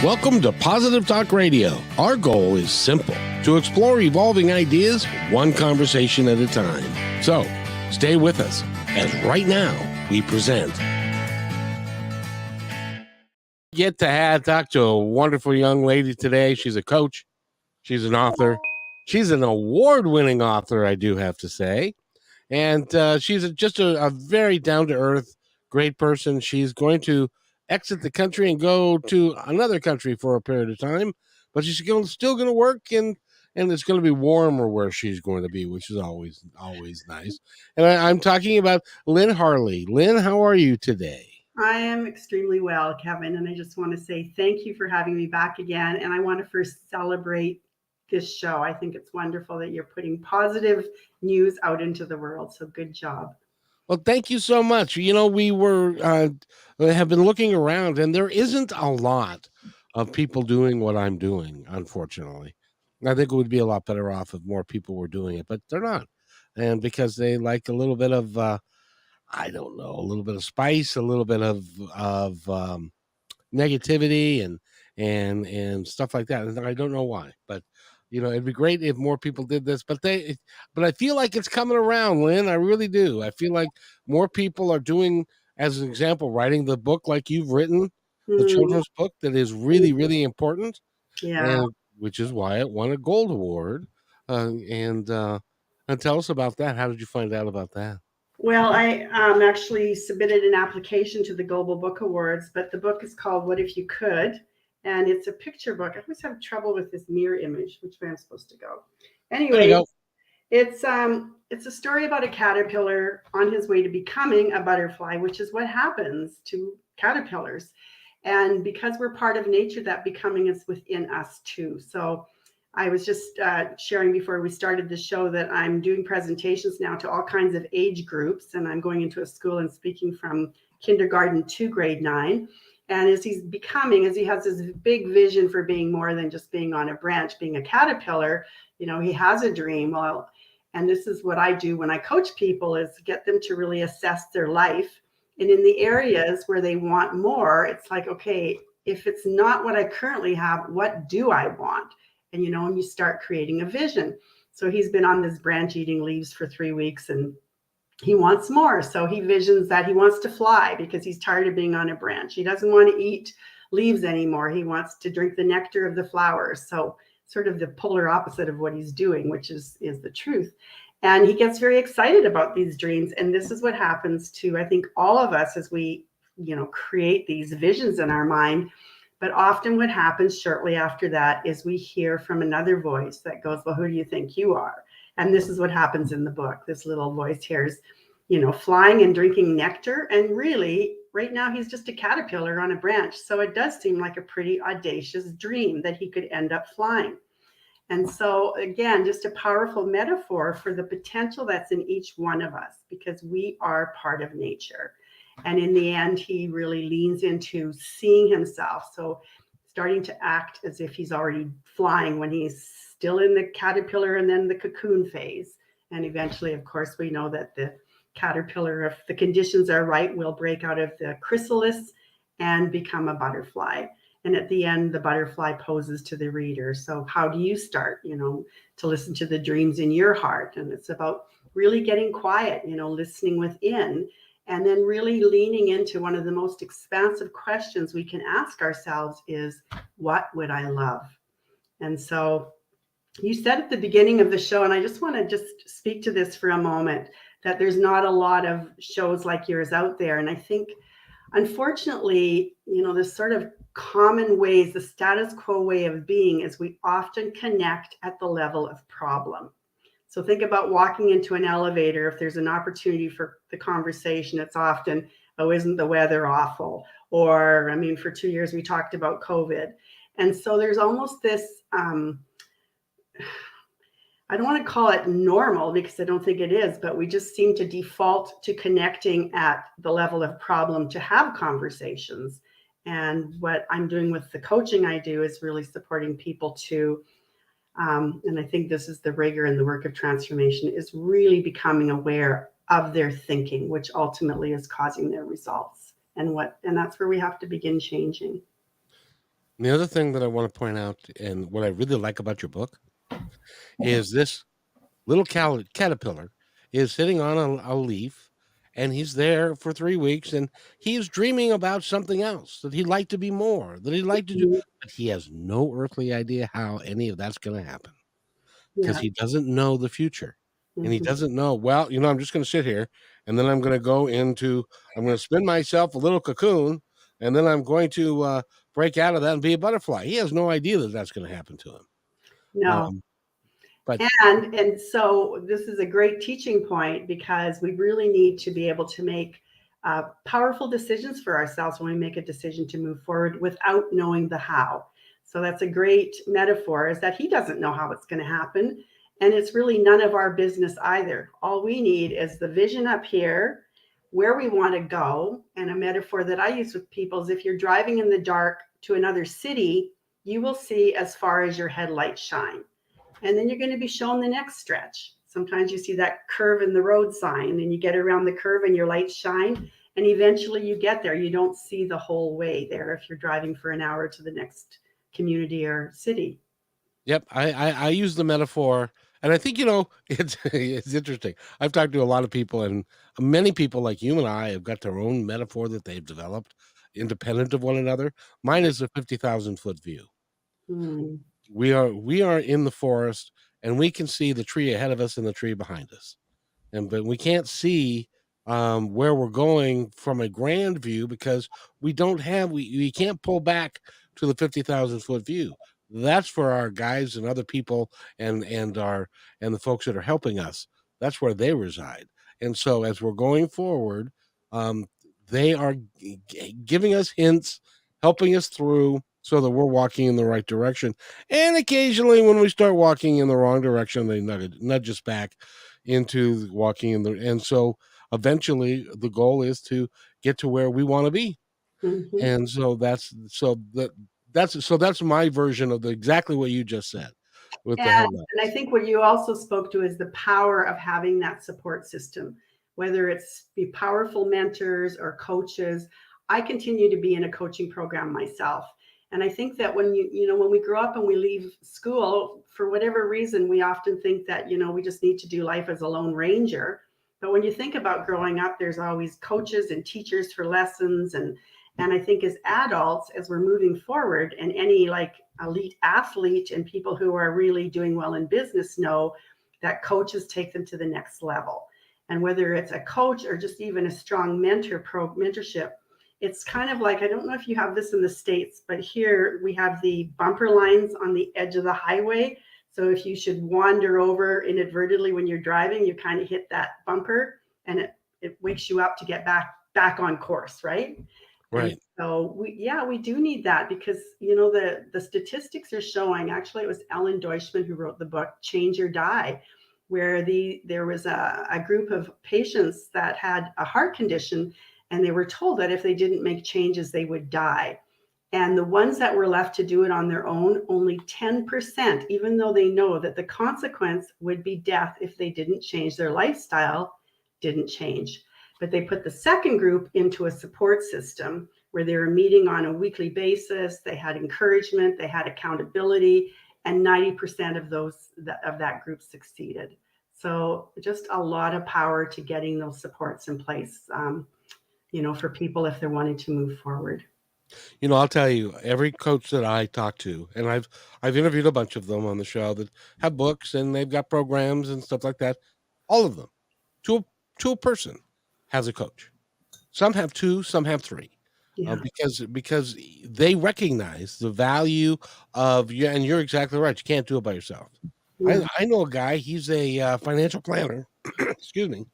Welcome to Positive Talk Radio. Our goal is simple: to explore evolving ideas one conversation at a time. So, stay with us as right now we present. Get to talk to a wonderful young lady today. She's a coach. She's an author. She's an award-winning author, I do have to say. And she's just a very down-to-earth, great person. She's going to exit the country and go to another country for a period of time, but she's still going to work, and it's going to be warmer where she's going to be, which is always nice. And I'm talking about Lynne Harley. Lynne, how are you today? I am extremely well, Kevin, and I just want to say thank you for having me back again. And I want to first celebrate this show. I think it's wonderful that you're putting positive news out into the world. So good job. Well, thank you so much. You know, we have been looking around, and there isn't a lot of people doing what I'm doing, unfortunately. I think it would be a lot better off if more people were doing it, but they're not. And because they like a little bit of, I don't know, a little bit of spice, a little bit of negativity and stuff like that. And I don't know why, but you know, it'd be great if more people did this, but I feel like it's coming around, Lynne. I really do. I feel like more people are doing, as an example, writing the book like you've written, the children's book that is really, really important. Yeah. And which is why it won a gold award. And tell us about that. How did you find out about that? Well, I actually submitted an application to the Global Book Awards, but the book is called What If You Could? And it's a picture book. I always have trouble with this mirror image, which way I'm supposed to go. Anyway, it's a story about a caterpillar on his way to becoming a butterfly, which is what happens to caterpillars. And because we're part of nature, that becoming is within us too. So I was just sharing before we started the show that I'm doing presentations now to all kinds of age groups, and I'm going into a school and speaking from kindergarten to grade 9. And as he has this big vision for being more than just being on a branch, being a caterpillar, you know, he has a dream. Well, and this is what I do when I coach people, is get them to really assess their life. And in the areas where they want more, it's like, okay, if it's not what I currently have, what do I want? And, you know, and you start creating a vision. So he's been on this branch eating leaves for 3 weeks, and he wants more. So he visions that he wants to fly because he's tired of being on a branch. He doesn't want to eat leaves anymore. He wants to drink the nectar of the flowers. So sort of the polar opposite of what he's doing, which is the truth. And he gets very excited about these dreams. And this is what happens to, I think, all of us as we, you know, create these visions in our mind. But often what happens shortly after that is we hear from another voice that goes, well, who do you think you are? And this is what happens in the book. This little voice here is, you know, flying and drinking nectar. And really, right now, he's just a caterpillar on a branch. So it does seem like a pretty audacious dream that he could end up flying. And so, again, just a powerful metaphor for the potential that's in each one of us, because we are part of nature. And in the end, he really leans into seeing himself. So starting to act as if he's already flying when he's still in the caterpillar and then the cocoon phase. And eventually, of course, we know that the caterpillar, if the conditions are right, will break out of the chrysalis and become a butterfly. And at the end, the butterfly poses to the reader. So how do you start, you know, to listen to the dreams in your heart? And it's about really getting quiet, you know, listening within, and then really leaning into one of the most expansive questions we can ask ourselves is, what would I love? And so you said at the beginning of the show, and I just want to just speak to this for a moment, that there's not a lot of shows like yours out there. And I think, unfortunately, you know, this sort of common ways, the status quo way of being is we often connect at the level of problem. So think about walking into an elevator. If there's an opportunity for the conversation, it's often, oh, isn't the weather awful? Or, I mean, for 2 years, we talked about COVID. And so there's almost this, I don't want to call it normal because I don't think it is, but we just seem to default to connecting at the level of problem to have conversations. And what I'm doing with the coaching I do is really supporting people to, and I think this is the rigor in the work of transformation, is really becoming aware of their thinking, which ultimately is causing their results. And that's where we have to begin changing. The other thing that I want to point out, and what I really like about your book, is this little caterpillar is sitting on a leaf, and he's there for 3 weeks, and he's dreaming about something else that he'd like to be more, that he'd like to do, Mhm. but he has no earthly idea how any of that's going to happen because Yeah. he doesn't know the future. And he Mhm. doesn't know, well, I'm just going to sit here and then I'm going to spin myself a little cocoon and then I'm going to break out of that and be a butterfly. He has no idea that that's going to happen to him. No. Um, but And so this is a great teaching point because we really need to be able to make powerful decisions for ourselves when we make a decision to move forward without knowing the how. So that's a great metaphor, is that he doesn't know how it's going to happen. And it's really none of our business either. All we need is the vision up here, where we want to go. And a metaphor that I use with people is, if you're driving in the dark to another city, you will see as far as your headlights shine, and then you're going to be shown the next stretch. Sometimes you see that curve in the road sign, and you get around the curve and your lights shine, and eventually you get there. You don't see the whole way there if you're driving for an hour to the next community or city. yep, I use the metaphor, and I think it's interesting. I've talked to a lot of people, and many people like you and I have got their own metaphor that they've developed, independent of one another. Mine is a 50,000 foot view. Hmm. We are in the forest, and we can see the tree ahead of us and the tree behind us, but we can't see where we're going from a grand view because we can't pull back to the 50,000 foot view. That's for our guides and other people and the folks that are helping us. That's where they reside. And so as we're going forward, um, they are giving us hints, helping us through so that we're walking in the right direction. And occasionally when we start walking in the wrong direction, they nudge us back into walking in the, and so eventually the goal is to get to where we want to be. Hmm. And that's my version of exactly what you just said with the And I headlights. think what you also spoke to is the power of having that support system, whether it's be powerful mentors or coaches. I continue to be in a coaching program myself. And I think that when we grow up and we leave school, for whatever reason, we often think that, we just need to do life as a lone ranger. But when you think about growing up, there's always coaches and teachers for lessons. And I think as adults, as we're moving forward, and any like elite athlete and people who are really doing well in business know that coaches take them to the next level. And whether it's a coach or just even a strong mentorship, it's kind of like, I don't know if you have this in the States, but here we have the bumper lines on the edge of the highway. So if you should wander over inadvertently when you're driving, you kind of hit that bumper, and it wakes you up to get back on course, right? And Right. so we do need that, because the statistics are showing. Actually, it was Ellen Deutschman who wrote the book Change or Die, where there was a group of patients that had a heart condition, and they were told that if they didn't make changes, they would die. And the ones that were left to do it on their own, only 10%, even though they know that the consequence would be death if they didn't change their lifestyle, didn't change. But they put the second group into a support system where they were meeting on a weekly basis. They had encouragement, they had accountability, and 90% of that group succeeded. So just a lot of power to getting those supports in place, for people if they're wanting to move forward. I'll tell you, every coach that I talk to, and I've interviewed a bunch of them on the show that have books and they've got programs and stuff like that. All of them, to a, to a person, has a coach. Some have two, some have three, Yeah. because they recognize the value of you. And you're exactly right. You can't do it by yourself. Yeah. I know a guy. He's a financial planner. Excuse me.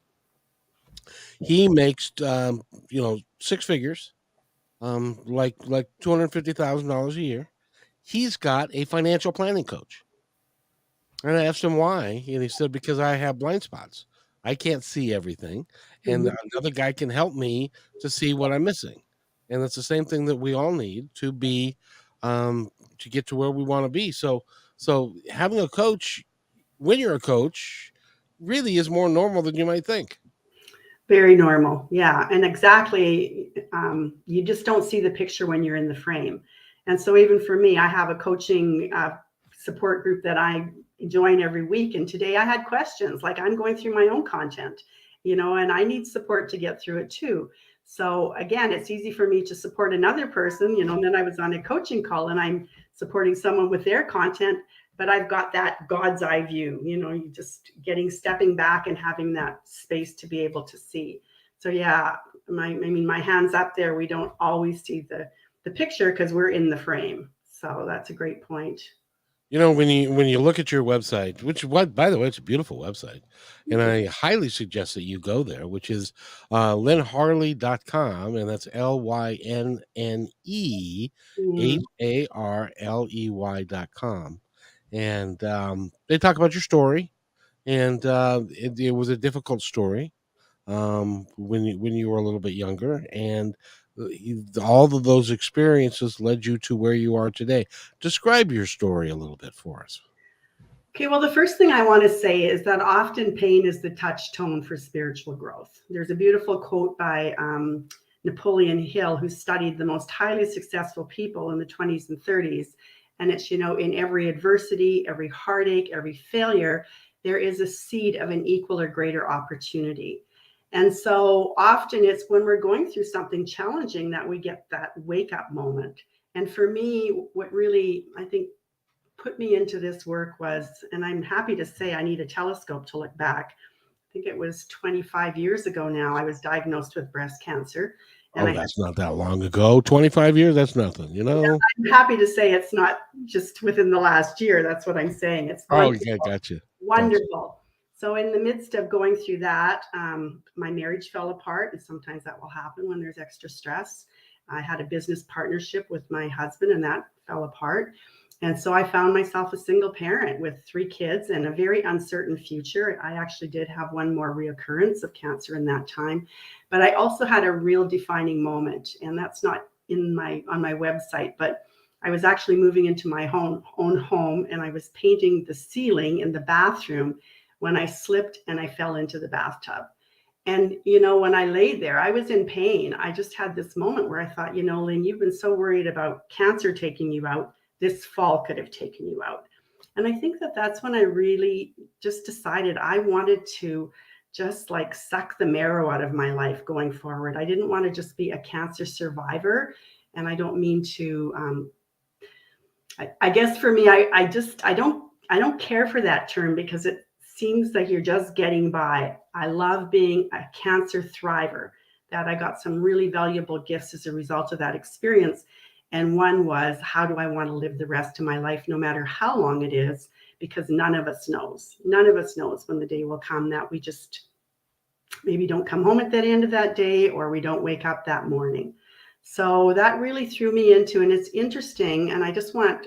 He makes six figures, like $250,000 a year. He's got a financial planning coach. And I asked him why, and he said, "Because I have blind spots. I can't see everything, and Mhm. another guy can help me to see what I'm missing." And it's the same thing that we all need um, to get to where we want to be. So having a coach when you're a coach really is more normal than you might think. Very normal. Yeah. And exactly. You just don't see the picture when you're in the frame. And so even for me, I have a coaching support group that I join every week. And today I had questions, like I'm going through my own content, and I need support to get through it too. So again, it's easy for me to support another person, and then I was on a coaching call and I'm supporting someone with their content, but I've got that God's eye view, you just stepping back and having that space to be able to see. So yeah, my hand's up there. We don't always see the picture because we're in the frame. So that's a great point. When you look at your website, which, what, by the way, it's a beautiful website, and I highly suggest that you go there, which is LynneHarley.com, and that's LYNNEHARLEY.com. And they talk about your story, and it was a difficult story when you were a little bit younger, and all of those experiences led you to where you are today. Describe your story a little bit for us. Okay, well, the first thing I want to say is that often pain is the touchstone for spiritual growth. There's a beautiful quote by Napoleon Hill, who studied the most highly successful people in the 20s and 30s. And it's, in every adversity, every heartache, every failure, there is a seed of an equal or greater opportunity. And so often it's when we're going through something challenging that we get that wake up moment. And for me, what really, I think, put me into this work was, and I'm happy to say I need a telescope to look back. I think it was 25 years ago now, I was diagnosed with breast cancer. And that's not that long ago. 25 years, that's nothing, I'm happy to say it's not just within the last year. That's what I'm saying. It's wonderful. Yeah, gotcha. Wonderful. Gotcha. So in the midst of going through that, my marriage fell apart, and sometimes that will happen when there's extra stress. I had a business partnership with my husband, and that fell apart. And so I found myself a single parent with 3 kids and a very uncertain future. I actually did have one more reoccurrence of cancer in that time, but I also had a real defining moment, and that's not on my website, but I was actually moving into my own home, and I was painting the ceiling in the bathroom when I slipped and I fell into the bathtub. And, when I laid there, I was in pain. I just had this moment where I thought, Lynne, you've been so worried about cancer taking you out. This fall could have taken you out. And I think that's when I really just decided I wanted to just like suck the marrow out of my life going forward. I didn't want to just be a cancer survivor. And I don't mean to, I guess for me, I don't care for that term because it seems like you're just getting by. I love being a cancer thriver, that I got some really valuable gifts as a result of that experience. And one was, how do I want to live the rest of my life, no matter how long it is, because none of us knows. None of us knows when the day will come that we just maybe don't come home at the end of that day, or we don't wake up that morning. So that really threw me into, and it's interesting, and I just want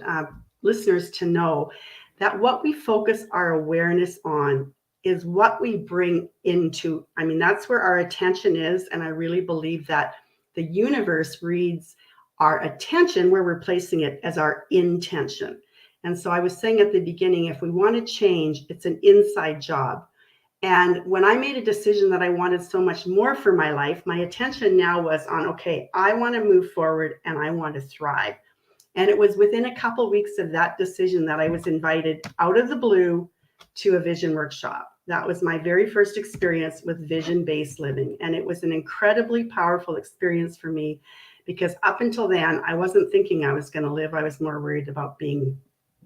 listeners to know that what we focus our awareness on is what we bring into. I mean, that's where our attention is, and I really believe that the universe reads our attention where we're placing it as our intention. And so I was saying at the beginning, if we want to change, it's an inside job. And when I made a decision that I wanted so much more for my life, my attention now was on, okay, I want to move forward and I want to thrive. And it was within a couple of weeks of that decision that I was invited out of the blue to a vision workshop. That was my very first experience with vision-based living. And it was an incredibly powerful experience for me, because up until then, I wasn't thinking I was going to live. I was more worried about being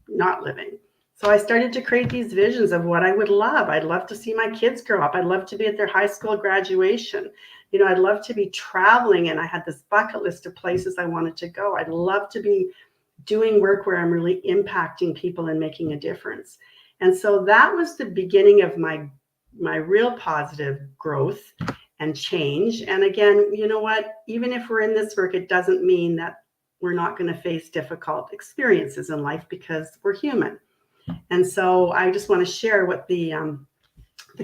not living. So I started to create these visions of what I would love. I'd love to see my kids grow up. I'd love to be at their high school graduation. I'd love to be traveling, and I had this bucket list of places I wanted to go. I'd love to be doing work where I'm really impacting people and making a difference. And so that was the beginning of my real positive growth and change. And again, you know what? Even if we're in this work, it doesn't mean that we're not going to face difficult experiences in life, because we're human. And so I just want to share what the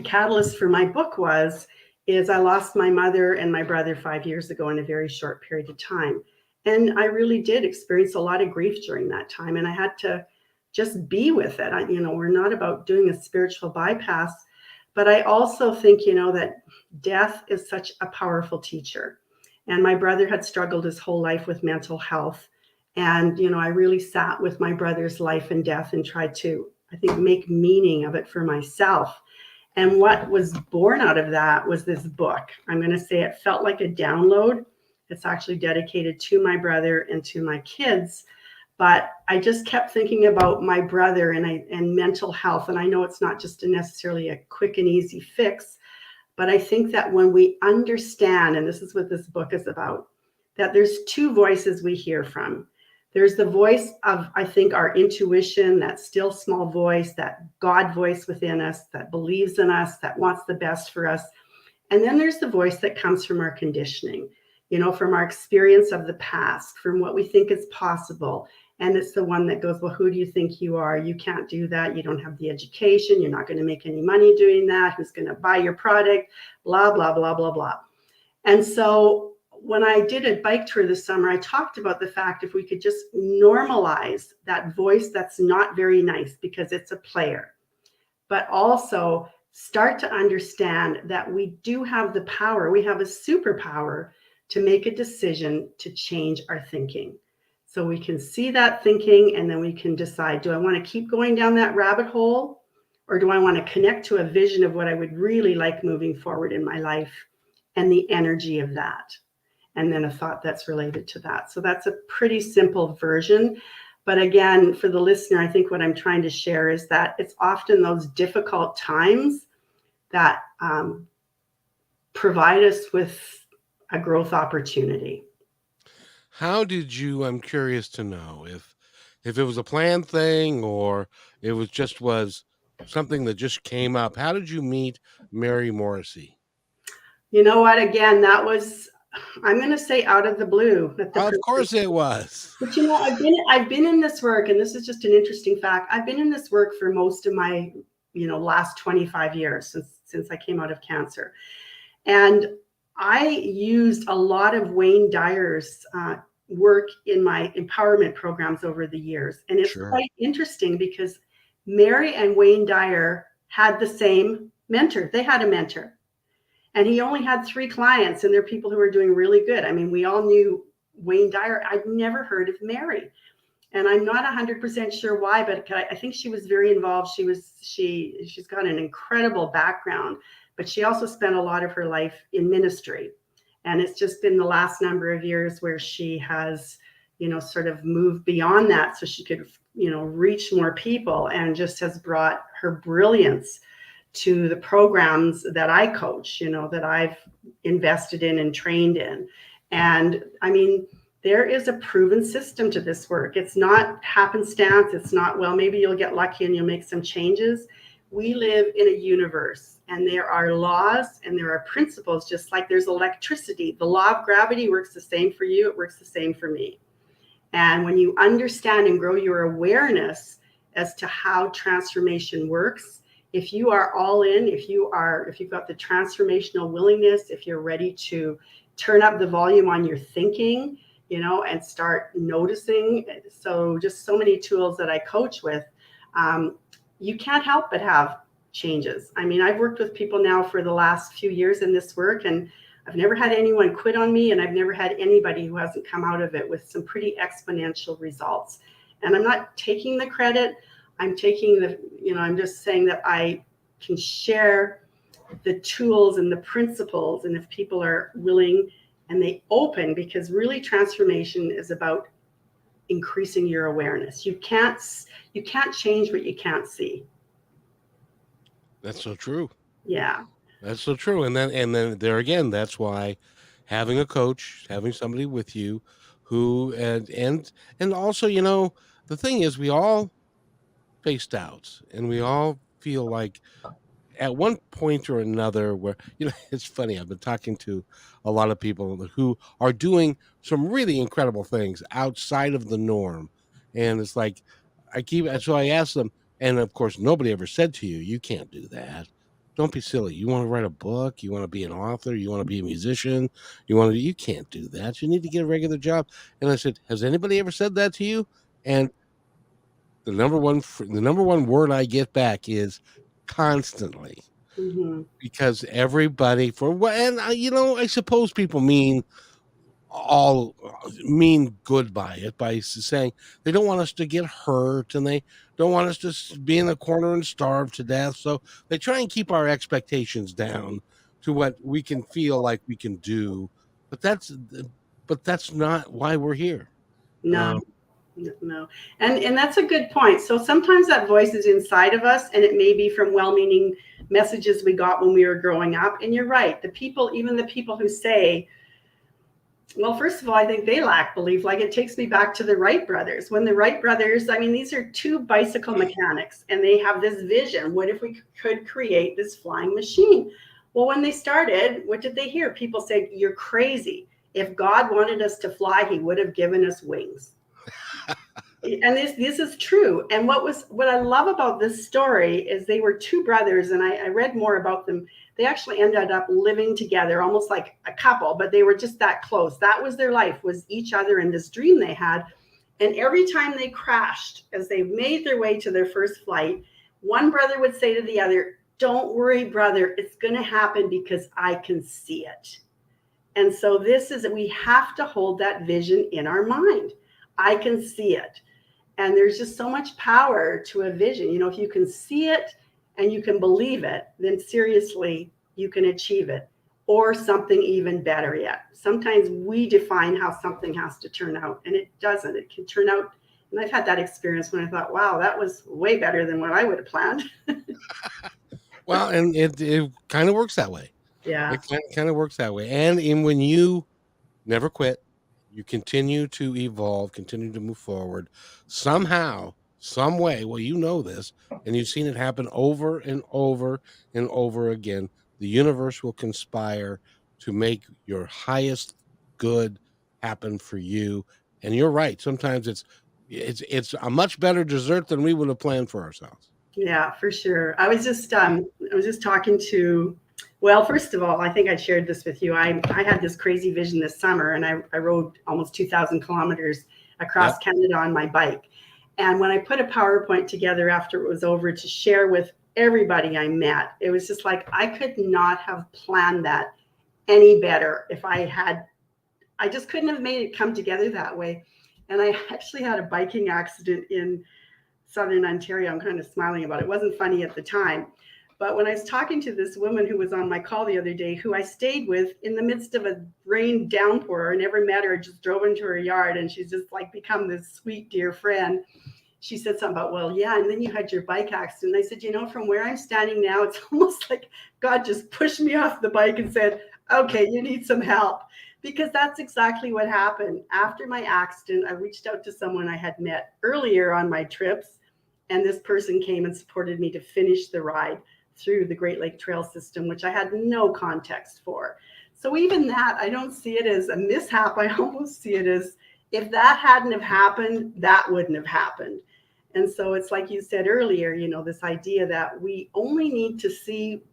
catalyst for my book is I lost my mother and my brother 5 years ago in a very short period of time. And I really did experience a lot of grief during that time. And I had to just be with it. We're not about doing a spiritual bypass, but I also think, that death is such a powerful teacher. And my brother had struggled his whole life with mental health. And, I really sat with my brother's life and death and tried to, I think, make meaning of it for myself. And what was born out of that was this book. I'm going to say it felt like a download. It's actually dedicated to my brother and to my kids. But I just kept thinking about my brother and mental health. And I know it's not just necessarily a quick and easy fix, but I think that when we understand, and this is what this book is about, that there's two voices we hear from. There's the voice of, I think, our intuition, that still small voice, that God voice within us that believes in us, that wants the best for us. And then there's the voice that comes from our conditioning, from our experience of the past, from what we think is possible. And it's the one that goes, well, who do you think you are? You can't do that. You don't have the education. You're not going to make any money doing that. Who's going to buy your product? Blah, blah, blah, blah, blah. And so when I did a bike tour this summer, I talked about the fact if we could just normalize that voice that's not very nice because it's a player, but also start to understand that we do have the power, we have a superpower to make a decision to change our thinking. So we can see that thinking and then we can decide, do I want to keep going down that rabbit hole? Or do I want to connect to a vision of what I would really like moving forward in my life and the energy of that? And then a thought that's related to that. So that's a pretty simple version. But again, for the listener, I think what I'm trying to share is that it's often those difficult times that provide us with a growth opportunity. How did you, I'm curious to know if it was a planned thing or it was something that just came up. How did you meet Mary Morrissey? You know what? Again, that was, I'm going to say, out of the blue. Of course it was. But I've been in this work, and this is just an interesting fact. I've been in this work for most of my, last 25 years since I came out of cancer. And I used a lot of Wayne Dyer's work in my empowerment programs over the years. And it's quite interesting because Mary and Wayne Dyer had the same mentor. They had a mentor. And he only had 3 clients, and they're people who were doing really good. I mean, we all knew Wayne Dyer. I'd never heard of Mary. And I'm not 100% sure why, but I think she was very involved. She's got an incredible background, but she also spent a lot of her life in ministry. And it's just been the last number of years where she has, sort of moved beyond that so she could, reach more people, and just has brought her brilliance to the programs that I coach, that I've invested in and trained in. And I mean, there is a proven system to this work. It's not happenstance. It's not, well, maybe you'll get lucky and you'll make some changes. We live in a universe, and there are laws and there are principles, just like there's electricity. The law of gravity works the same for you. It works the same for me. And when you understand and grow your awareness as to how transformation works, if you are all in, if you've got the transformational willingness, if you're ready to turn up the volume on your thinking, and start noticing. So just so many tools that I coach with, you can't help but have changes. I mean, I've worked with people now for the last few years in this work, and I've never had anyone quit on me, and I've never had anybody who hasn't come out of it with some pretty exponential results. And I'm not taking the credit. I'm just saying that I can share the tools and the principles, and if people are willing and they open, because really transformation is about increasing your awareness. You can't change what you can't see. That's so true. Yeah. That's so true. And then there again, that's why having a coach, having somebody with you who and also, the thing is we all face doubts and we all feel like at one point or another where it's funny, I've been talking to a lot of people who are doing some really incredible things outside of the norm, and it's like I ask them, and of course nobody ever said to you, you can't do that, don't be silly, you want to write a book, you want to be an author, you want to be a musician, you can't do that, you need to get a regular job. And I said, has anybody ever said that to you? And the number one word I get back is constantly. Mm-hmm. Because everybody for what, and I suppose people mean all mean good by it, by saying they don't want us to get hurt and they don't want us to be in a corner and starve to death. So they try and keep our expectations down to what we can feel like we can do. But that's not why we're here. No, no. And that's a good point. So sometimes that voice is inside of us, and it may be from well-meaning messages we got when we were growing up. And you're right. The people, even the people who say, well, first of all, I think they lack belief. Like, it takes me back to the Wright brothers. When the Wright brothers, I mean, these are two bicycle mechanics, and they have this vision. What if we could create this flying machine? Well, when they started, what did they hear? People say, you're crazy. If God wanted us to fly, he would have given us wings. And this is true. And what I love about this story is they were two brothers, and I read more about them. They actually ended up living together, almost like a couple, but they were just that close. That was their life, was each other and this dream they had. And every time they crashed, as they made their way to their first flight, one brother would say to the other, don't worry, brother, it's going to happen because I can see it. And so we have to hold that vision in our mind. I can see it. And there's just so much power to a vision. You know, if you can see it and you can believe it, then seriously, you can achieve it, or something even better yet. Sometimes we define how something has to turn out, and it doesn't. It can turn out. And I've had that experience when I thought, wow, that was way better than what I would have planned. Well, and it kind of works that way. Yeah. It kind of works that way. And when you never quit, you continue to evolve, continue to move forward, somehow, some way, well, you know this, and you've seen it happen over and over and over again. The universe will conspire to make your highest good happen for you. And you're right. Sometimes it's a much better dessert than we would have planned for ourselves. Yeah, for sure. I was just talking to, well, first of all, I think I shared this with you. I had this crazy vision this summer, and I rode almost 2,000 kilometers across Canada on my bike. And when I put a PowerPoint together after it was over to share with everybody I met, it was just like, I could not have planned that any better if I just couldn't have made it come together that way. And I actually had a biking accident in Southern Ontario. I'm kind of smiling about it. It wasn't funny at the time. But when I was talking to this woman who was on my call the other day, who I stayed with in the midst of a rain downpour, I never met her, just drove into her yard, and she's just like become this sweet, dear friend. She said something about, well, yeah, and then you had your bike accident. I said, you know, from where I'm standing now, it's almost like God just pushed me off the bike and said, okay, you need some help. Because that's exactly what happened. After my accident, I reached out to someone I had met earlier on my trips, and this person came and supported me to finish the ride through the Great Lake Trail System, which I had no context for. So even that, I don't see it as a mishap. I almost see it as, if that hadn't have happened, that wouldn't have happened. And so it's like you said earlier, you know, this idea that we only need to see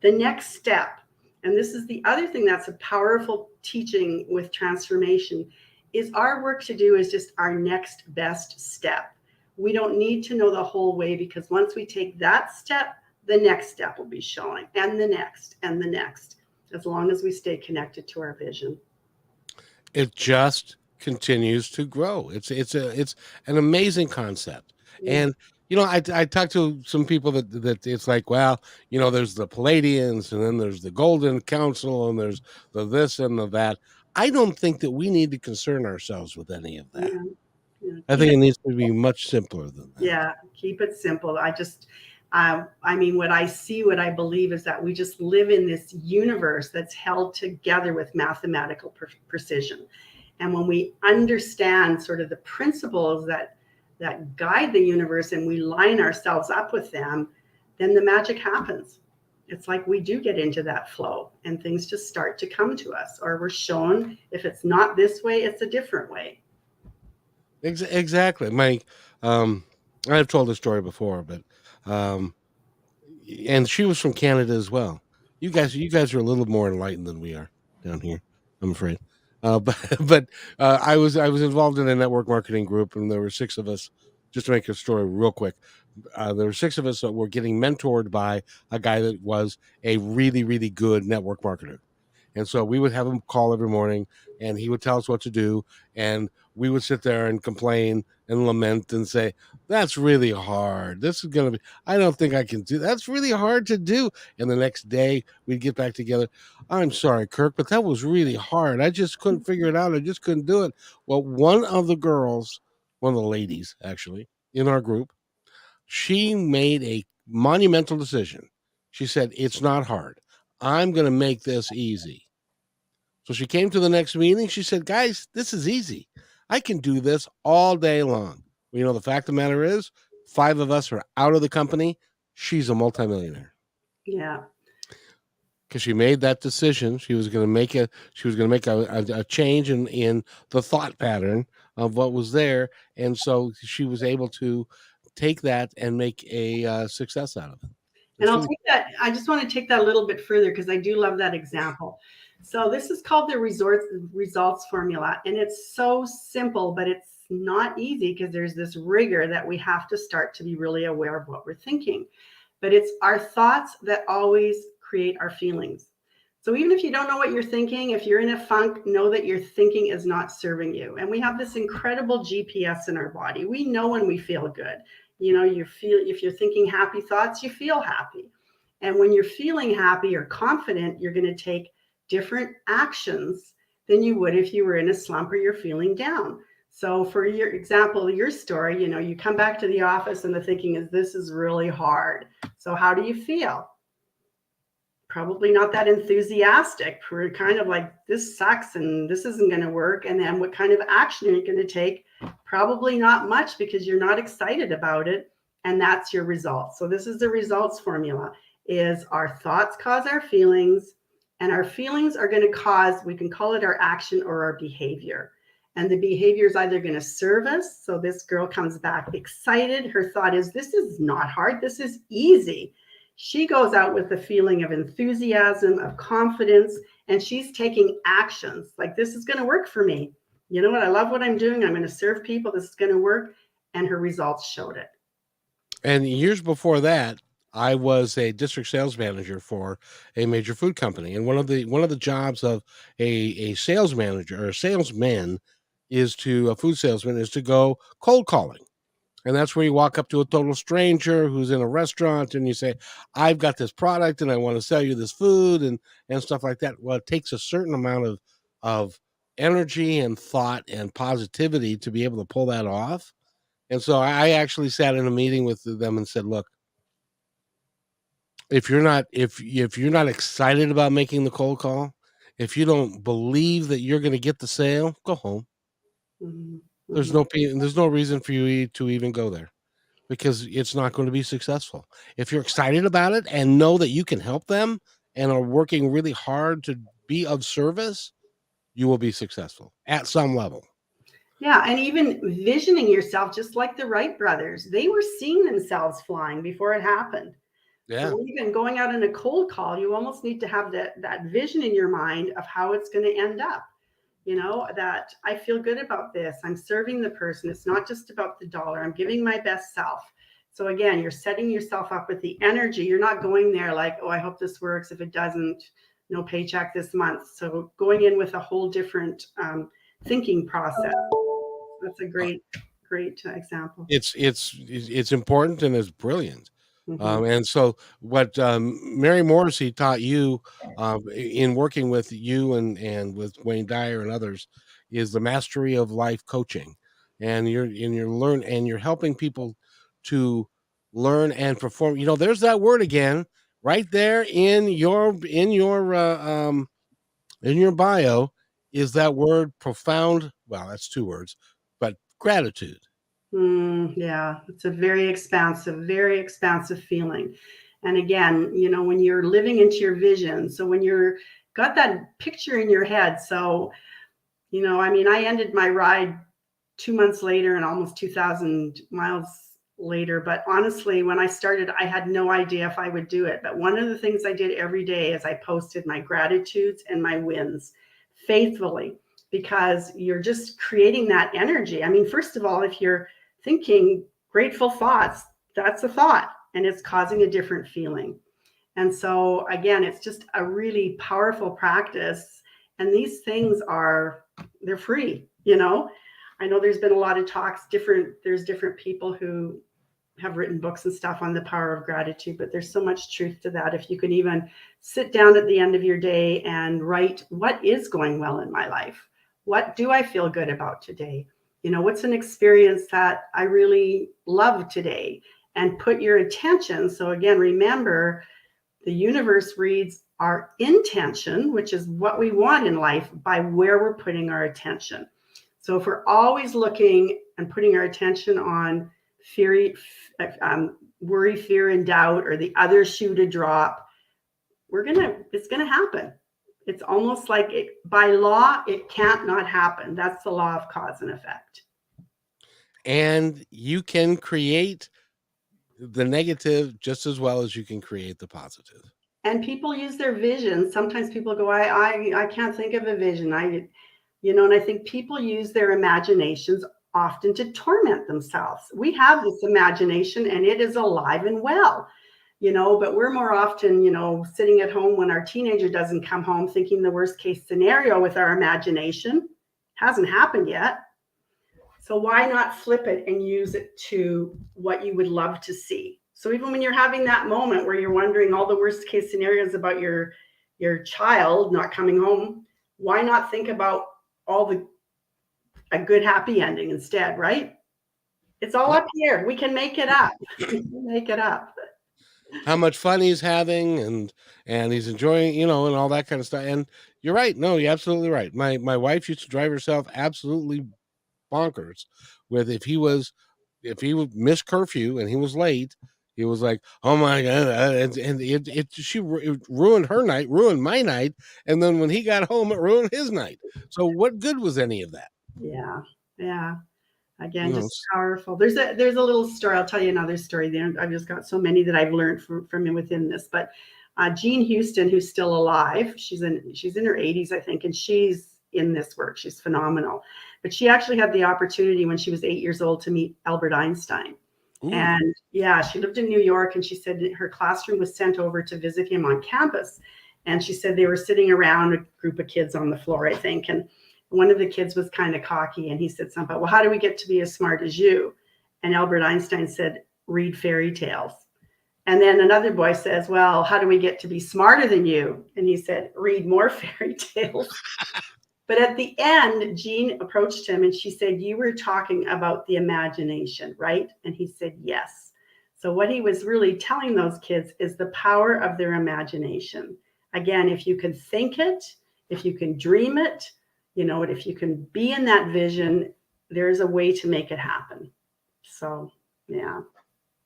the next step. And this is the other thing that's a powerful teaching with transformation, is our work to do is just our next best step. We don't need to know the whole way, because once we take that step, the next step will be showing, and the next, and the next, as long as we stay connected to our vision. It just continues to grow. It's an amazing concept. Yeah. And you know, I talked to some people that it's like, well, you know, there's the Palladians, and then there's the Golden Council, and there's the this and the that. I don't think that we need to concern ourselves with any of that. Yeah. Yeah. I think it needs to be much simpler than that. Yeah, keep it simple. I mean, what I believe is that we just live in this universe that's held together with mathematical precision. And when we understand sort of the principles that guide the universe, and we line ourselves up with them, then the magic happens. It's like we do get into that flow, and things just start to come to us, or we're shown, if it's not this way, it's a different way. Exactly. I've told this story before, but and she was from Canada as well. You guys are a little more enlightened than we are down here, I'm afraid. But I was involved in a network marketing group, and there were 6 of us. Just to make a story real quick, there were 6 of us that were getting mentored by a guy that was a really, really good network marketer. And so we would have him call every morning, and he would tell us what to do, and we would sit there and complain and lament and say, "That's really hard. This is going to be, I don't think I can do. That's really hard to do." And the next day we'd get back together. "I'm sorry, Kirk, but that was really hard. I just couldn't figure it out. I just couldn't do it." Well, one of the girls, one of the ladies actually in our group, she made a monumental decision. She said, "It's not hard. I'm going to make this easy." So she came to the next meeting. She said, "Guys, this is easy. I can do this all day long." Well, the fact of the matter is, five of us are out of the company. She's a multimillionaire Yeah. because she made that decision. She was going to make a change in the thought pattern of what was there, and so she was able to take that and make a success out of it. And It's I'll really take that, I just want to take that a little bit further because I do love that example. So this is called the results formula. And it's so simple, but it's not easy because there's this rigor that we have to start to be really aware of what we're thinking. But it's our thoughts that always create our feelings. So even if you don't know what you're thinking, if you're in a funk, know that your thinking is not serving you. And we have this incredible GPS in our body. We know when we feel good. You feel, if you're thinking happy thoughts, you feel happy. And when you're feeling happy or confident, you're going to take different actions than you would if you were in a slump or you're feeling down. So for your example, your story, you come back to the office and the thinking is, this is really hard. So how do you feel? Probably not that enthusiastic. We're kind of like, this sucks and this isn't going to work. And then what kind of action are you going to take? Probably not much because you're not excited about it. And that's your result. So this is the results formula, is our thoughts cause our feelings, and our feelings are going to cause, we can call it our action or our behavior. And the behavior is either going to serve us. So this girl comes back excited. Her thought is, this is not hard. This is easy. She goes out with a feeling of enthusiasm, of confidence, and she's taking actions like, this is going to work for me. You know what? I love what I'm doing. I'm going to serve people. This is going to work. And her results showed it. And years before that, I was a district sales manager for a major food company. And one of the jobs of a sales manager or a salesman is to a food salesman is to go cold calling. And that's where you walk up to a total stranger who's in a restaurant and you say, "I've got this product and I want to sell you this food," and stuff like that. Well, it takes a certain amount of energy and thought and positivity to be able to pull that off. And so I actually sat in a meeting with them and said, "Look, if you're not excited about making the cold call, if you don't believe that you're going to get the sale, go home. Mm-hmm. There's Mm-hmm. no reason for you to even go there." Because it's not going to be successful. If you're excited about it and know that you can help them and are working really hard to be of service, you will be successful at some level. Yeah, and even visioning yourself, just like the Wright brothers, they were seeing themselves flying before it happened. Yeah. So even going out in a cold call, you almost need to have that vision in your mind of how it's going to end up. That I feel good about this. I'm serving the person. It's not just about the dollar. I'm giving my best self. So again, you're setting yourself up with the energy. You're not going there like, oh, I hope this works. If it doesn't, no paycheck this month. So going in with a whole different thinking process. That's a Uh, great example. it's important and it's brilliant. Mm-hmm. And so what Mary Morrissey taught you in working with you and with Wayne Dyer and others is the mastery of life coaching. And you're helping people to learn and perform. There's that word again, right there in your bio is that word profound. Well, that's two words, but gratitude. Yeah, it's a very expansive feeling. And again, when you're living into your vision, so when you're got that picture in your head, so I ended my ride 2 months later and almost 2,000 miles later. But honestly, when I started, I had no idea if I would do it. But one of the things I did every day is I posted my gratitudes and my wins faithfully, because you're just creating that energy. I mean, first of all, if you're thinking grateful thoughts, that's a thought and it's causing a different feeling. And so again, it's just a really powerful practice. And these things they're free, you know. I know there's been a lot of talks, there's different people who have written books and stuff on the power of gratitude, but there's so much truth to that. If you can even sit down at the end of your day and write, what is going well in my life? What do I feel good about today? You know, what's an experience that I really love today? And put your attention. So again, remember, the universe reads our intention, which is what we want in life, by where we're putting our attention. So if we're always looking and putting our attention on fear, worry, fear, and doubt, or the other shoe to drop, it's gonna happen. It's almost like by law, it can't not happen. That's the law of cause and effect. And you can create the negative just as well as you can create the positive. And people use their vision. Sometimes people go, I can't think of a vision. And I think people use their imaginations often to torment themselves. We have this imagination and it is alive and well, but we're more often, sitting at home when our teenager doesn't come home, thinking the worst case scenario with our imagination. Hasn't happened yet. So why not flip it and use it to what you would love to see? So even when you're having that moment where you're wondering all the worst case scenarios about your child not coming home, why not think about a good happy ending instead, right? It's all up here. We can make it up. Make it up. How much fun he's having and he's enjoying, and all that kind of stuff. And you're right. No, you're absolutely right. My wife used to drive herself absolutely bonkers with if he would miss curfew and he was late, he was like, oh my god, and it ruined her night, ruined my night, and then when he got home it ruined his night. So what good was any of that? Yeah. Again, just powerful. There's a little story. I'll tell you another story there. I've just got so many that I've learned from him within this. But Jean Houston, who's still alive, she's in her 80s, I think, and she's in this work. She's phenomenal. But she actually had the opportunity when she was 8 years old to meet Albert Einstein. Ooh. And she lived in New York, and she said her classroom was sent over to visit him on campus. And she said they were sitting around, a group of kids on the floor, I think, and one of the kids was kind of cocky, and he said something, well, how do we get to be as smart as you? And Albert Einstein said, read fairy tales. And then another boy says, well, how do we get to be smarter than you? And he said, read more fairy tales. But at the end, Jean approached him and she said, you were talking about the imagination, right? And he said, yes. So what he was really telling those kids is the power of their imagination. Again, if you can think it, if you can dream it, if you can be in that vision, there's a way to make it happen. So, yeah.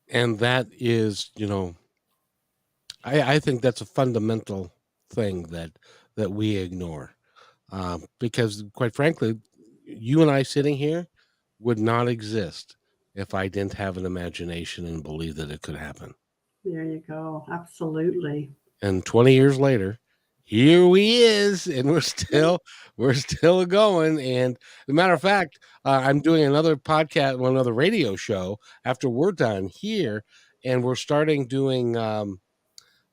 And that is, I think that's a fundamental thing that we ignore. Because quite frankly, you and I sitting here would not exist if I didn't have an imagination and believe that it could happen. There you go. Absolutely. And 20 years later, here we is, and we're still going. And as a matter of fact, I'm doing another podcast, another radio show after we're done here, and we're starting doing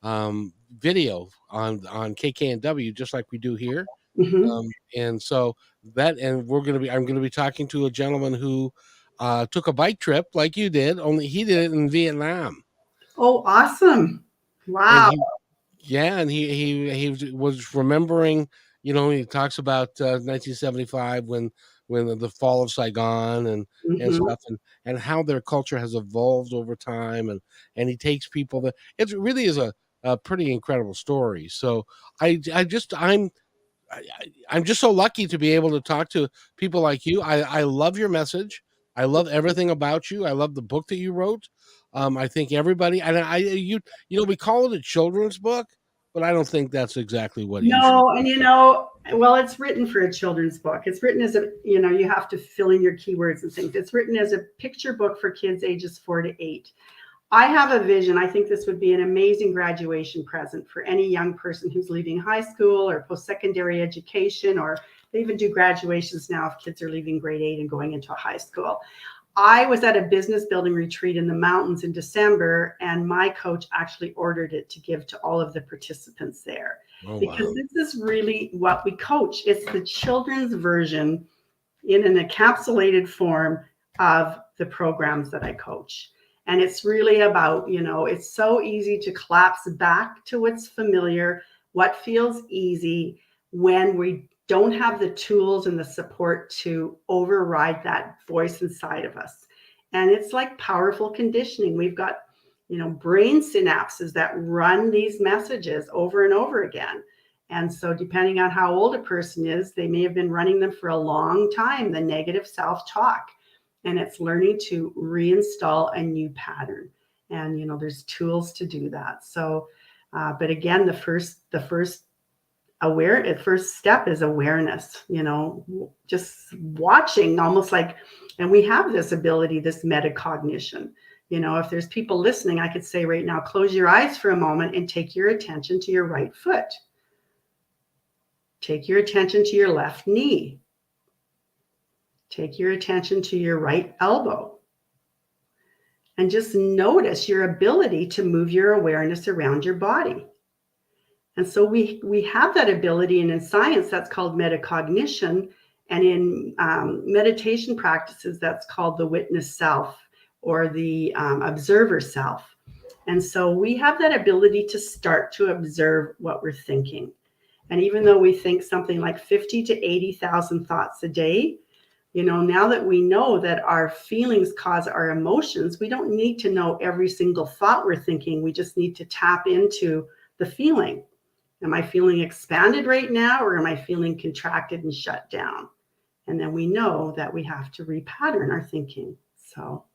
video on KKNW just like we do here. Mm-hmm. And so I'm going to be talking to a gentleman who took a bike trip like you did, only he did it in Vietnam. Oh, awesome! Wow. And he was remembering, he talks about 1975 when the fall of Saigon and stuff, and how their culture has evolved over time, and he takes people that it really is a pretty incredible story. So I'm just so lucky to be able to talk to people like you. I love your message. I love everything about you. I love the book that you wrote. I think everybody, and we call it a children's book, but I don't think that's exactly what. No, and well, it's written for a children's book. It's written as you have to fill in your keywords and things. It's written as a picture book for kids ages 4 to 8. I have a vision. I think this would be an amazing graduation present for any young person who's leaving high school or post-secondary education, or they even do graduations now if kids are leaving grade 8 and going into a high school. I was at a business building retreat in the mountains in December, and my coach actually ordered it to give to all of the participants there. Oh, Because wow. this is really what we coach. It's the children's version in an encapsulated form of the programs that I coach. And it's really about, it's so easy to collapse back to what's familiar, what feels easy when we don't have the tools and the support to override that voice inside of us. And it's like powerful conditioning. We've got, brain synapses that run these messages over and over again. And so, depending on how old a person is, they may have been running them for a long time, the negative self talk. And it's learning to reinstall a new pattern. And, there's tools to do that. So, but again, first step is awareness, just watching almost like, and we have this ability, this metacognition. If there's people listening, I could say right now, close your eyes for a moment and take your attention to your right foot. Take your attention to your left knee. Take your attention to your right elbow. And just notice your ability to move your awareness around your body. And so we have that ability, and in science, that's called metacognition. And in meditation practices, that's called the witness self or the observer self. And so we have that ability to start to observe what we're thinking. And even though we think something like 50 to 80,000 thoughts a day, now that we know that our feelings cause our emotions, we don't need to know every single thought we're thinking. We just need to tap into the feeling. Am I feeling expanded right now, or am I feeling contracted and shut down? And then we know that we have to repattern our thinking. So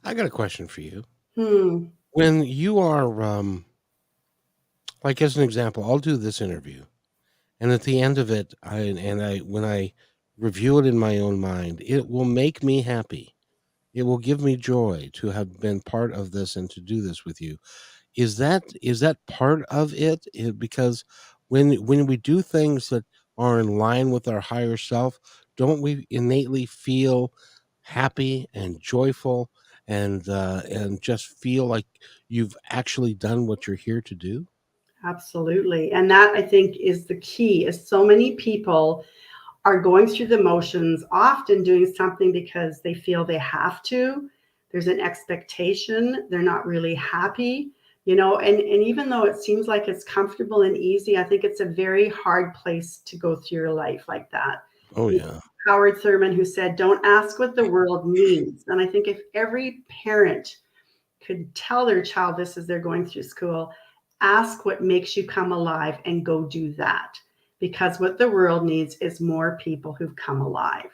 I got a question for you. hmm. When you are, like as an example, I'll do this interview, and at the end of it, when I review it in my own mind, it will make me happy. It will give me joy to have been part of this and to do this with you. Is that part of it? Because when we do things that are in line with our higher self, don't we innately feel happy and joyful and just feel like you've actually done what you're here to do? Absolutely. And that, I think, is the key. Is so many people are going through the motions, often doing something because they feel they have to. There's an expectation. They're not really happy, and even though it seems like it's comfortable and easy, I think it's a very hard place to go through your life like that. Oh yeah. Howard Thurman, who said, don't ask what the world needs. And I think if every parent could tell their child this as they're going through school, ask what makes you come alive and go do that. Because what the world needs is more people who've come alive.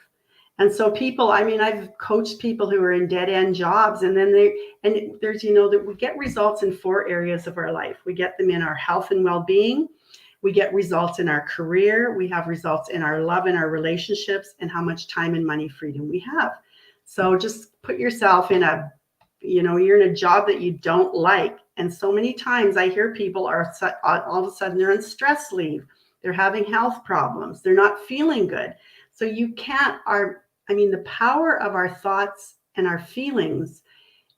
And so people, I've coached people who are in dead end jobs, and then there's, that we get results in 4 areas of our life. We get them in our health and well-being. We get results in our career. We have results in our love and our relationships, and how much time and money freedom we have. So just put yourself in you're in a job that you don't like. And so many times I hear people are all of a sudden they're on stress leave. They're having health problems. They're not feeling good. So you can't, the power of our thoughts and our feelings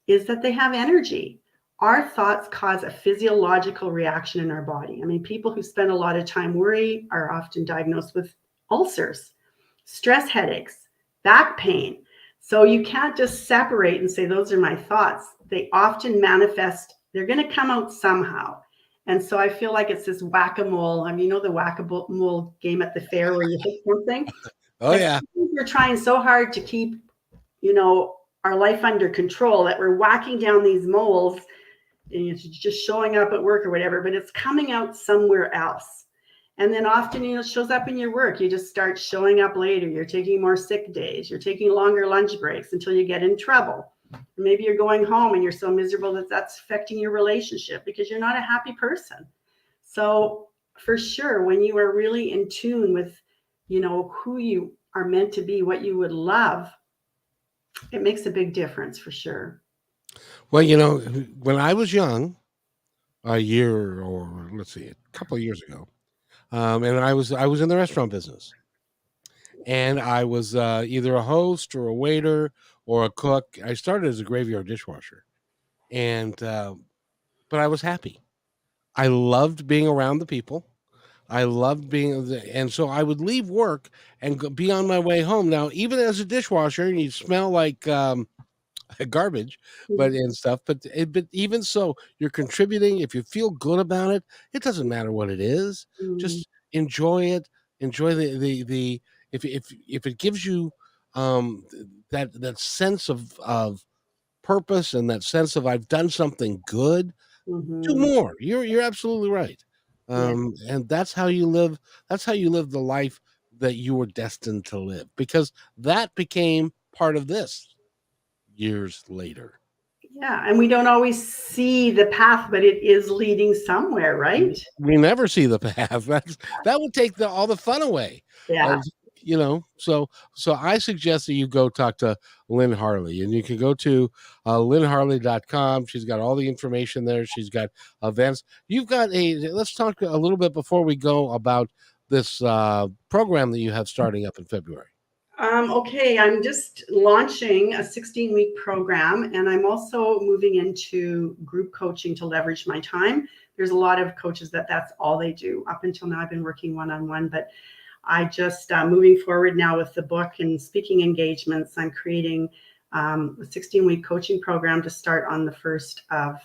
is that they have energy. Our thoughts cause a physiological reaction in our body. People who spend a lot of time worrying are often diagnosed with ulcers, stress headaches, back pain. So you can't just separate and say, those are my thoughts. They often manifest, they're going to come out somehow. And so I feel like it's this whack-a-mole. The whack-a-mole game at the fair where you hit something. Oh yeah. We're trying so hard to keep, our life under control that we're whacking down these moles, and it's just showing up at work or whatever, but it's coming out somewhere else. And then often, it shows up in your work. You just start showing up later. You're taking more sick days. You're taking longer lunch breaks until you get in trouble. Maybe you're going home and you're so miserable that that's affecting your relationship because you're not a happy person. So for sure, when you are really in tune with, who you are meant to be, what you would love, it makes a big difference for sure. Well, when I was young, a year or let's see, a couple of years ago, and I was in the restaurant business, and I was either a host or a waiter or a cook. I started as a graveyard dishwasher, and but I was happy. I loved being around the people. I loved being, and so I would leave work and be on my way home. Now, even as a dishwasher, you smell like garbage, but and stuff. But even so, you're contributing. If you feel good about it, it doesn't matter what it is. Mm, Just enjoy it. Enjoy the if it gives you that sense of purpose and that sense of I've done something good, do mhm. more. You're absolutely right. Yeah. And that's how you live. That's how you live the life that you were destined to live, because that became part of this years later. Yeah, and we don't always see the path, but it is leading somewhere, right? We never see the path. That would take all the fun away. Yeah. Of, so I suggest that you go talk to Lynne Harley, and you can go to lynneharley.com. She's got all the information there. She's got events. You've got let's talk a little bit before we go about this program that you have starting up in February. Okay, I'm just launching a 16-week program, and I'm also moving into group coaching to leverage my time. There's a lot of coaches that's all they do. Up until now, I've been working one-on-one, but I just moving forward now with the book and speaking engagements. I'm creating a 16-week coaching program to start on the 1st of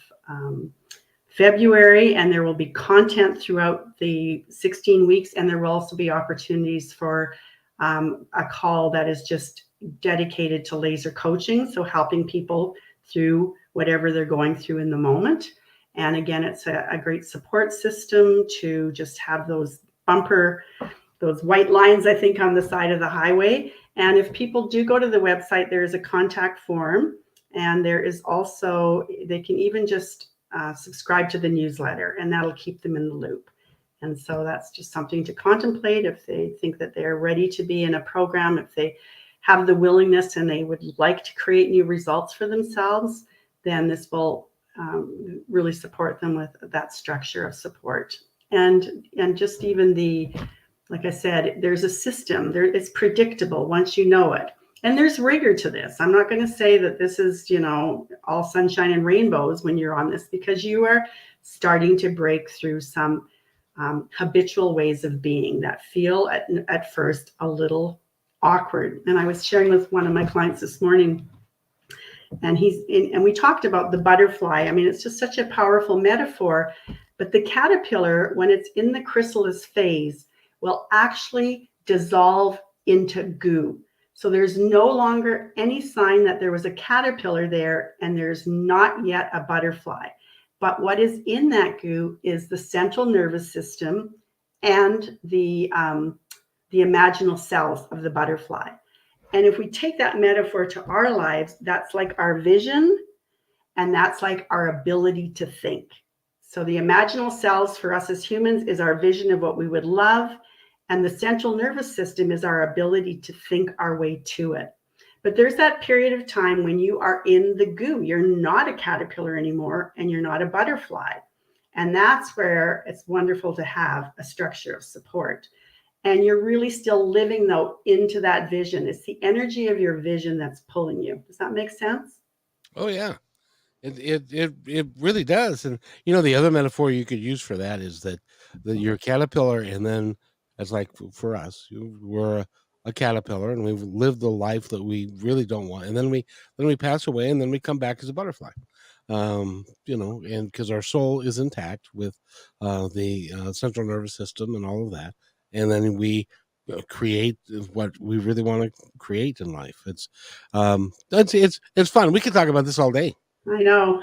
February, and there will be content throughout the 16 weeks, and there will also be opportunities for a call that is just dedicated to laser coaching, so helping people through whatever they're going through in the moment. And again, it's a great support system to just have those white lines, I think, on the side of the highway. And if people do go to the website, there is a contact form, and there is also, they can even just subscribe to the newsletter, and that'll keep them in the loop. And so that's just something to contemplate if they think that they're ready to be in a program, if they have the willingness and they would like to create new results for themselves, then this will really support them with that structure of support. And just even like I said, there's a system there. It's predictable once you know it. And there's rigor to this. I'm not going to say that this is, all sunshine and rainbows when you're on this, because you are starting to break through some habitual ways of being that feel at first a little awkward. And I was sharing with one of my clients this morning, and we talked about the butterfly. I mean, it's just such a powerful metaphor. But the caterpillar, when it's in the chrysalis phase, will actually dissolve into goo. So there's no longer any sign that there was a caterpillar there, and there's not yet a butterfly. But what is in that goo is the central nervous system and the imaginal cells of the butterfly. And if we take that metaphor to our lives, that's like our vision, and that's like our ability to think. So the imaginal cells for us as humans is our vision of what we would love, and the central nervous system is our ability to think our way to it. But there's that period of time when you are in the goo. You're not a caterpillar anymore, and you're not a butterfly. And that's where it's wonderful to have a structure of support. And you're really still living, though, into that vision. It's the energy of your vision that's pulling you. Does that make sense? Oh yeah. It really does. And the other metaphor you could use for that is that you're a caterpillar, and then it's like for us, we're a caterpillar, and we've lived the life that we really don't want, and then we pass away, and then we come back as a butterfly. And because our soul is intact with the central nervous system and all of that, and then we create what we really want to create in life. It's fun. We could talk about this all day. I know.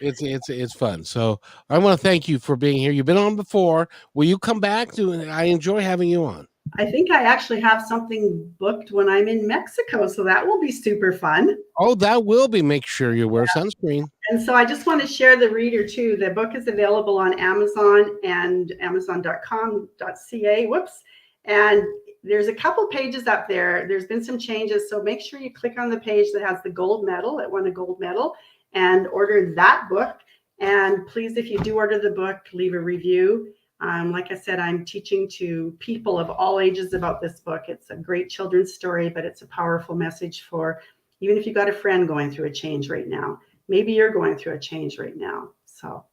It's fun. So I want to thank you for being here. You've been on before. Will you come back? I enjoy having you on. I think I actually have something booked when I'm in Mexico, so that will be super fun. Oh, that will be. Make sure you wear sunscreen. And so I just want to share the reader too. The book is available on Amazon and amazon.com.ca. Whoops. And there's a couple pages up there. There's been some changes. So make sure you click on the page that has the gold medal, that won a gold medal, and order that book. And please, if you do order the book, leave a review. Like I said, I'm teaching to people of all ages about this book. It's a great children's story, but it's a powerful message for even if you got a friend going through a change right now. Maybe you're going through a change right now. So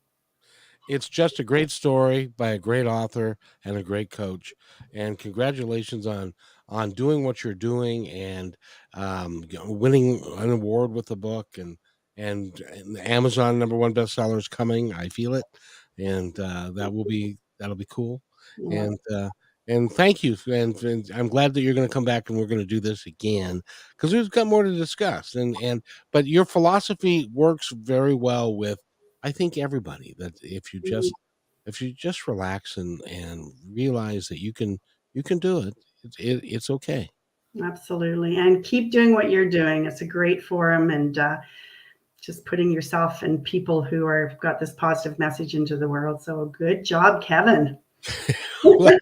It's just a great story by a great author and a great coach. And congratulations on doing what you're doing and winning an award with the book and the Amazon #1 bestseller is coming. I feel it, and that'll be cool. yeah. And thank you, and I'm glad that you're going to come back and we're going to do this again because we've got more to discuss. And but your philosophy works very well with I think everybody that if you just relax and realize that you can do it, it's okay. Absolutely. And keep doing what you're doing. It's a great forum and just putting yourself and people who are got this positive message into the world. So good job, Kevin. Well,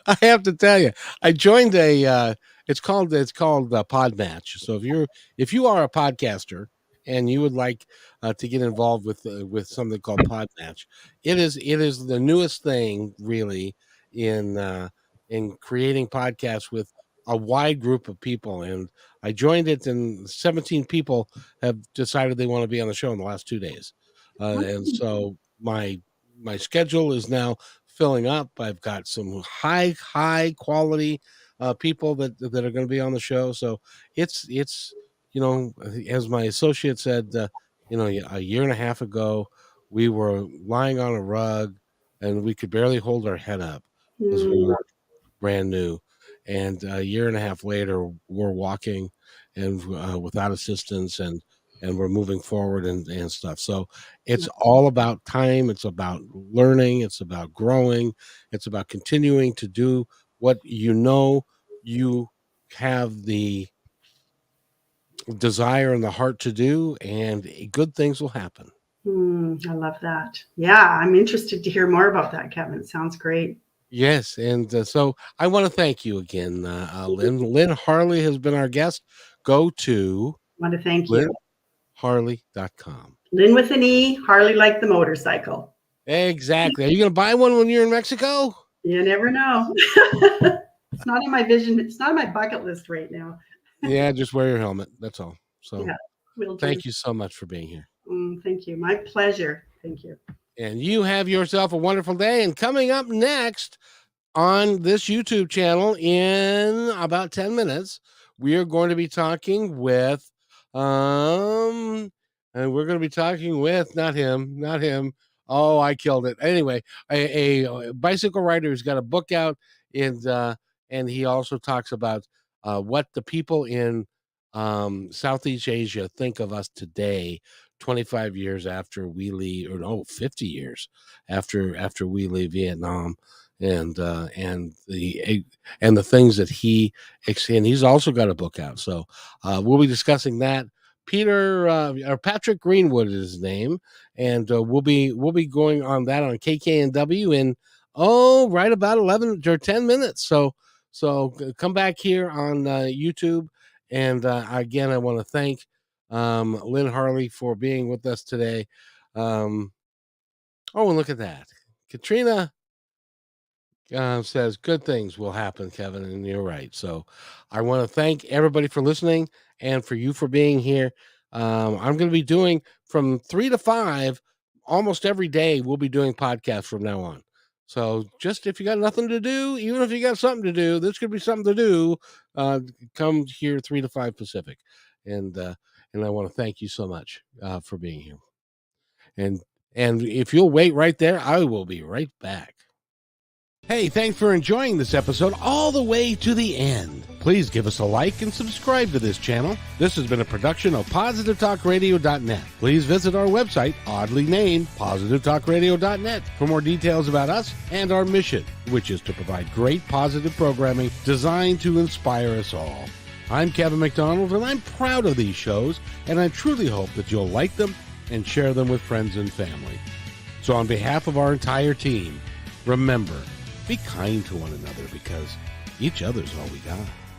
I have to tell you, I joined a it's called Pod Match. So if you are a podcaster and you would like to get involved with something called Pod Match, it is the newest thing really in creating podcasts with a wide group of people. And I joined it, and 17 people have decided they want to be on the show in the last 2 days, and so my schedule is now filling up. I've got some high quality people that are going to be on the show. So it's as my associate said, a year and a half ago, we were lying on a rug and we could barely hold our head up because we Mm, were brand new. And a year and a half later, we're walking and without assistance and we're moving forward and stuff. So it's all about time. It's about learning. It's about growing. It's about continuing to do what you have the desire and the heart to do, and good things will happen. I love that. Yeah, I'm interested to hear more about that, Kevin. Sounds great. Yes, and so I want to thank you again, Lynn. Lynne Harley has been our guest. Go to I want to thank you. LynneHarley.com. Lynn with an E, Harley like the motorcycle. Exactly. Are you going to buy one when you're in Mexico? You never know. It's not on my vision. It's not on my bucket list right now. Yeah, just wear your helmet. That's all. So Yeah, will do. thank you so much for being here. Thank you. My pleasure. Thank you. And you have yourself a wonderful day. And coming up next on this YouTube channel in about 10 minutes, we are going to be talking with, and we're going to be talking with, not him. Oh, I killed it. Anyway, a bicycle rider who's got a book out, and he also talks about what the people in Southeast Asia think of us today, 25 years after we leave, or no, 50 years after we leave Vietnam, and the things that and he's also got a book out. So we'll be discussing that. Patrick Greenwood is his name, and we'll be going on that on KKNW in right about 11 or 10 minutes. So come back here on YouTube, and again, I want to thank Lynne Harley for being with us today. And look at that, Katrina says good things will happen, Kevin, and you're right. So I want to thank everybody for listening and for you for being here. I'm going to be doing from 3 to 5 almost every day. We'll be doing podcasts from now on. So just if you got nothing to do, even if you got something to do, this could be something to do. Come here 3 to 5 Pacific, and I want to thank you so much for being here. And if you'll wait right there, I will be right back. Hey, thanks for enjoying this episode all the way to the end. Please give us a like and subscribe to this channel. This has been a production of PositiveTalkRadio.net. Please visit our website, oddly named PositiveTalkRadio.net, for more details about us and our mission, which is to provide great positive programming designed to inspire us all. I'm Kevin McDonald, and I'm proud of these shows, and I truly hope that you'll like them and share them with friends and family. So on behalf of our entire team, remember, be kind to one another because each other's all we got.